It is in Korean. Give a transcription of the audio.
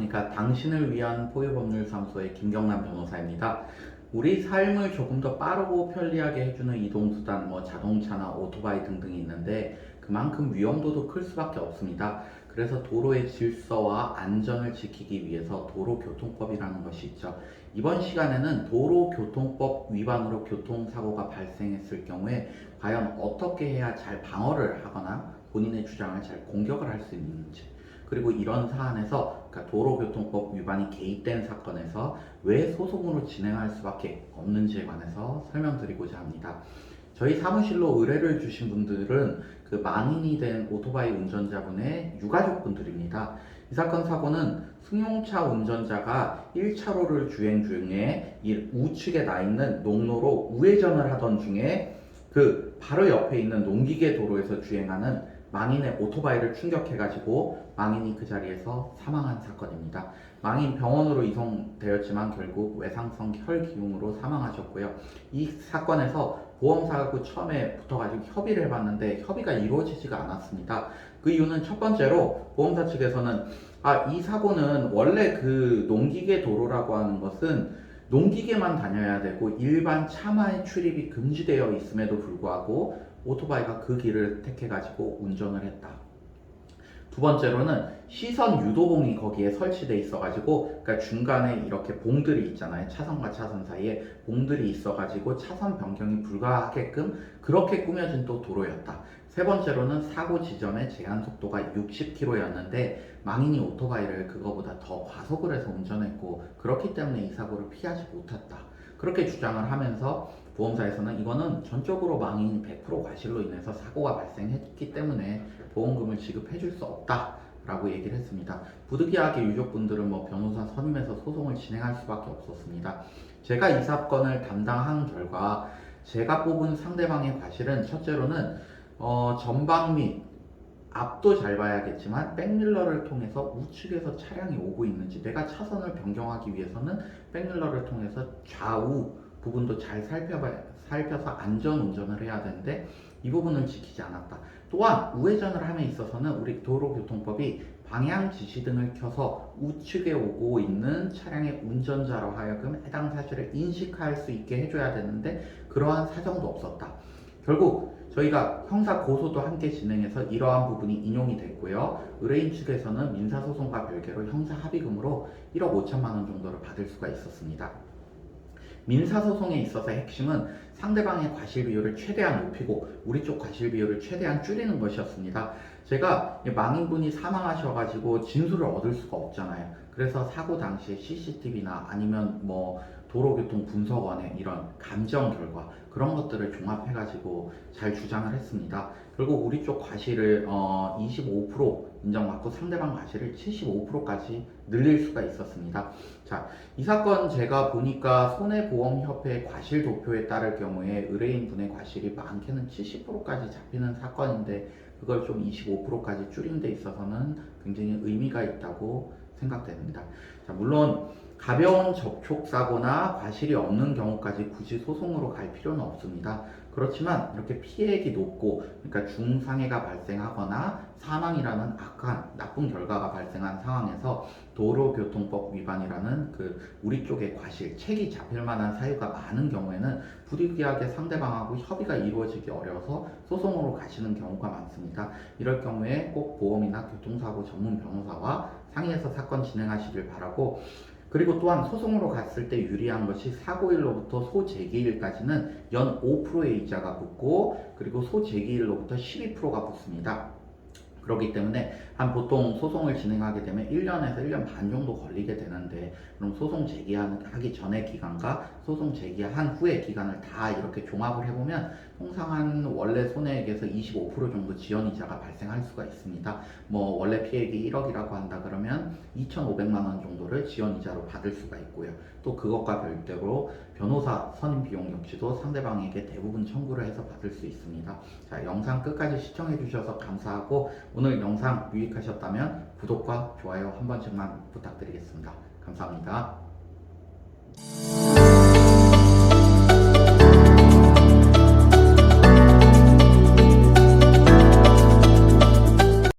안녕하십니까. 당신을 위한 포유법률사무소의 김경남 변호사입니다. 우리 삶을 조금 더 빠르고 편리하게 해주는 이동수단, 자동차나 오토바이 등등이 있는데 그만큼 위험도도 클 수밖에 없습니다. 그래서 도로의 질서와 안전을 지키기 위해서 도로교통법이라는 것이 있죠. 이번 시간에는 도로교통법 위반으로 교통사고가 발생했을 경우에 과연 어떻게 해야 잘 방어를 하거나 본인의 주장을 잘 공격을 할 수 있는지, 그리고 이런 사안에서, 그러니까 도로교통법 위반이 개입된 사건에서 왜 소송으로 진행할 수밖에 없는지에 관해서 설명드리고자 합니다. 저희 사무실로 의뢰를 주신 분들은 그 망인이 된 오토바이 운전자분의 유가족분들입니다. 이 사건 사고는 승용차 운전자가 1차로를 주행 중에 이 우측에 나 있는 농로로 우회전을 하던 중에 그 바로 옆에 있는 농기계 도로에서 주행하는 망인의 오토바이를 충격해가지고 망인이 그 자리에서 사망한 사건입니다. 망인 병원으로 이송되었지만 결국 외상성 혈기움으로 사망하셨고요. 이 사건에서 보험사하고 처음에 붙어가지고 협의를 해봤는데 협의가 이루어지지가 않았습니다. 그 이유는 첫 번째로 보험사 측에서는 이 사고는 원래 그 농기계 도로라고 하는 것은 농기계만 다녀야 되고 일반 차마의 출입이 금지되어 있음에도 불구하고 오토바이가 그 길을 택해가지고 운전을 했다. 두 번째로는 시선 유도봉이 거기에 설치돼 있어가지고, 그러니까 중간에 이렇게 봉들이 있잖아요. 차선과 차선 사이에 봉들이 있어가지고 차선 변경이 불가하게끔 그렇게 꾸며진 또 도로였다. 세 번째로는 사고 지점의 제한 속도가 60km였는데 망인이 오토바이를 그거보다 더 과속을 해서 운전했고 그렇기 때문에 이 사고를 피하지 못했다. 그렇게 주장을 하면서 보험사에서는 이거는 전적으로 망인이 100% 과실로 인해서 사고가 발생했기 때문에 보험금을 지급해 줄 수 없다 라고 얘기를 했습니다. 부득이하게 유족분들은 변호사 선임해서 소송을 진행할 수밖에 없었습니다. 제가 이 사건을 담당한 결과 제가 뽑은 상대방의 과실은 첫째로는 전방 및 앞도 잘 봐야겠지만 백밀러를 통해서 우측에서 차량이 오고 있는지, 내가 차선을 변경하기 위해서는 백밀러를 통해서 좌우 부분도 잘 살펴서 안전 운전을 해야 되는데 이 부분을 지키지 않았다. 또한 우회전을 함에 있어서는 우리 도로교통법이 방향 지시등을 켜서 우측에 오고 있는 차량의 운전자로 하여금 해당 사실을 인식할 수 있게 해줘야 되는데 그러한 사정도 없었다. 결국 저희가 형사 고소도 함께 진행해서 이러한 부분이 인용이 됐고요. 의뢰인 측에서는 민사소송과 별개로 형사 합의금으로 1억 5천만 원 정도를 받을 수가 있었습니다. 민사소송에 있어서 핵심은 상대방의 과실 비율을 최대한 높이고 우리 쪽 과실 비율을 최대한 줄이는 것이었습니다. 제가 망인분이 사망하셔가지고 진술을 얻을 수가 없잖아요. 그래서 사고 당시에 CCTV나 아니면 도로교통분석원의 이런 감정 결과 그런 것들을 종합해가지고 잘 주장을 했습니다. 결국 우리 쪽 과실을 25% 인정받고 상대방 과실을 75%까지 늘릴 수가 있었습니다. 자, 이 사건 제가 보니까 손해보험협회 과실 도표에 따를 경우에 의뢰인분의 과실이 많게는 70%까지 잡히는 사건인데 그걸 좀 25%까지 줄인 데 있어서는 굉장히 의미가 있다고 생각됩니다. 자, 물론 가벼운 접촉사고나 과실이 없는 경우까지 굳이 소송으로 갈 필요는 없습니다. 그렇지만 이렇게 피해액이 높고, 그러니까 중상해가 발생하거나 사망이라는 악한 나쁜 결과가 발생한 상황에서 도로교통법 위반이라는 우리 쪽의 과실, 책이 잡힐 만한 사유가 많은 경우에는 부득이하게 상대방하고 협의가 이루어지기 어려워서 소송으로 가시는 경우가 많습니다. 이럴 경우에 꼭 보험이나 교통사고 전문 변호사와 상의해서 사건 진행하시길 바라고, 그리고 또한 소송으로 갔을 때 유리한 것이 사고일로부터 소재기일까지는 연 5%의 이자가 붙고, 그리고 소재기일로부터 12%가 붙습니다. 그렇기 때문에 보통 소송을 진행하게 되면 1년에서 1년 반 정도 걸리게 되는데, 그럼 소송 제기하기 전의 기간과 소송 제기한 후의 기간을 다 이렇게 종합을 해보면 통상 원래 손해액에서 25% 정도 지연이자가 발생할 수가 있습니다. 원래 피해액이 1억이라고 한다 그러면 2,500만 원 정도를 지연이자로 받을 수가 있고요. 또 그것과 별도로 변호사 선임 비용 역시도 상대방에게 대부분 청구를 해서 받을 수 있습니다. 자, 영상 끝까지 시청해 주셔서 감사하고, 오늘 영상 유익하셨다면 구독과 좋아요 한 번씩만 부탁드리겠습니다. 감사합니다.